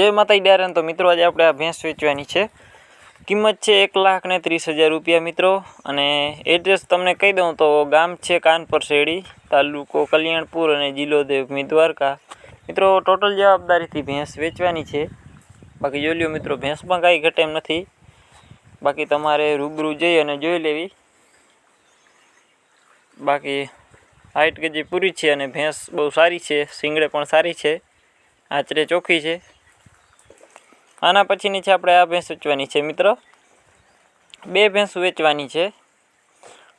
जय माताजी डायरन। तो मित्रों आज આપણે આ ભેંસ વેચવાની છે। કિંમત છે 1,30,000 રૂપિયા મિત્રો। અને એડ્રેસ તમને કહી દઉં તો ગામ છે કાનપર શેડી, તાલુકો કલ્યાણપુર અને જિલ્લો દેવભૂમિ દ્વારકા। મિત્રો ટોટલ જવાબદારીથી ભેંસ વેચવાની છે। બાકી જોઈ લ્યો મિત્રો, ભેંસમાં કાંઈ ઘટે એમ નથી। બાકી તમારે રૂબરૂ જઈ અને જોઈ લેવી। બાકી હાઈટ ગજી પૂરી છે અને ભેંસ બહુ સારી છે, શીંગડે પણ સારી છે, આચરે ચોખ્ખી છે। આના પછીની છે આપણે આ ભેંસ વેચવાની છે મિત્રો। બે ભેંસ વેચવાની છે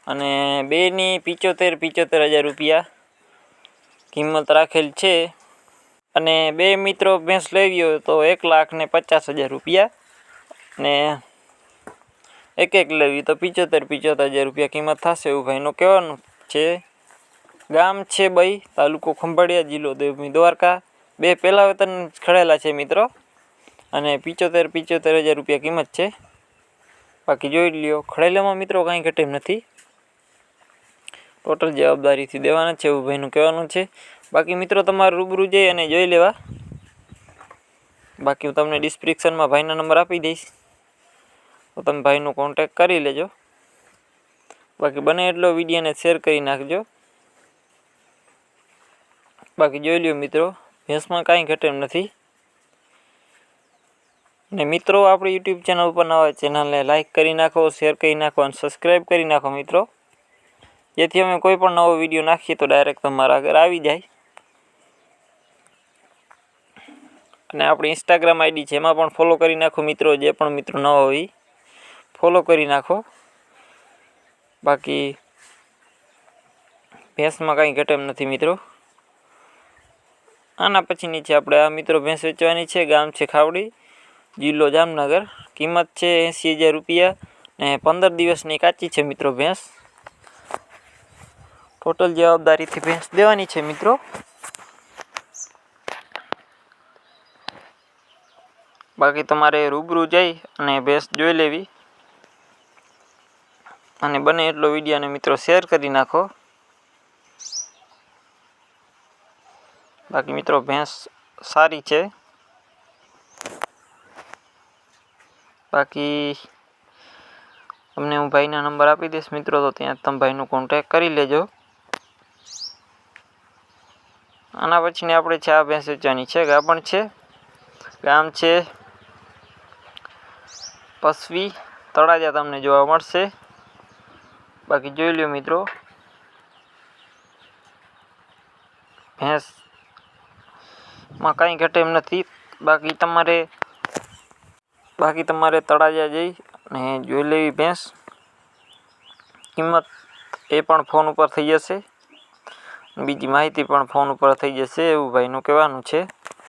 અને બેની 75,000 રૂપિયા કિંમત રાખેલ છે। અને બે મિત્રો ભેંસ લેવી હોય તો 1,50,000 રૂપિયા ને એક લેવી તો 75,000 રૂપિયા કિંમત થશે એવું ભાઈનું કહેવાનું છે। ગામ છે બઈ, તાલુકો ખંભાળિયા, જિલ્લો દેવભૂમિ દ્વારકા। બે પહેલા વેતન ખડેલા છે મિત્રો અને 75,000 રૂપિયા કિંમત છે। બાકી જોઈ લ્યો, ખડેલામાં મિત્રો કાંઈ ઘટે એમ નથી, ટોટલ જવાબદારીથી દેવાના છે એવું ભાઈનું કહેવાનું છે। બાકી મિત્રો તમારે રૂબરૂ જઈ અને જોઈ લેવા। બાકી હું તમને ડિસ્ક્રિપ્શનમાં ભાઈના નંબર આપી દઈશ, તો તમે ભાઈનો કોન્ટેક કરી લેજો। બાકી બને એટલો વિડીયોને શેર કરી નાખજો। બાકી જોઈ લ્યો મિત્રો, ભેંસમાં કાંઈ ઘટે એમ નથી। ને મિત્રો આપણી યુટ્યુબ ચેનલ ઉપર નવા હોય ચેનલને લાઇક કરી નાખો, શેર કરી નાખો અને સબસ્ક્રાઈબ કરી નાખો મિત્રો, જેથી અમે કોઈ પણ નવો વિડીયો નાખીએ તો ડાયરેક્ટ તમારા આગળ આવી જાય। અને આપણી ઇન્સ્ટાગ્રામ આઈડી છે એમાં પણ ફોલો કરી નાખો મિત્રો, જે પણ મિત્રો નવા હોય ફોલો કરી નાખો। બાકી ભેંસમાં કાંઈ ઘટે એમ નથી મિત્રો। આના પછીની છે આપણે આ મિત્રો ભેંસ વેચવાની છે। ગામ છે ખાવડી, જિલ્લો જામનગર। કિંમત છે 80,000 રૂપિયા ને 15 દિવસની કાચી છે મિત્રો ભેંસ। ટોટલ જવાબદારીથી ભેંસ દેવાની છે મિત્રો। બાકી તમારે રૂબરૂ જઈ અને ભેંસ જોઈ લેવી અને બને એટલો વિડીયોને મિત્રો શેર કરી નાખો। બાકી મિત્રો ભેંસ સારી છે। બાકી તમને હું ભાઈના નંબર આપી દઈશ મિત્રો, તો ત્યાં તમે ભાઈનો કોન્ટેક કરી લેજો। આના પછીની આપણે છે આ ભેંસ વેચવાની છે। ગાભણ છે, ગામ છે પસવી, તળાજા તમને જોવા મળશે। બાકી જોઈ લ્યો મિત્રો, ભેંસમાં કાંઈ ઘટે એમ નથી। બાકી તમારે તળાજા જઈ અને જોઈ લેવી ભેંસ। કિંમત એ પણ ફોન ઉપર થઈ જશે, બીજી માહિતી પણ ફોન ઉપર થઈ જશે એવું ભાઈનું કહેવાનું છે।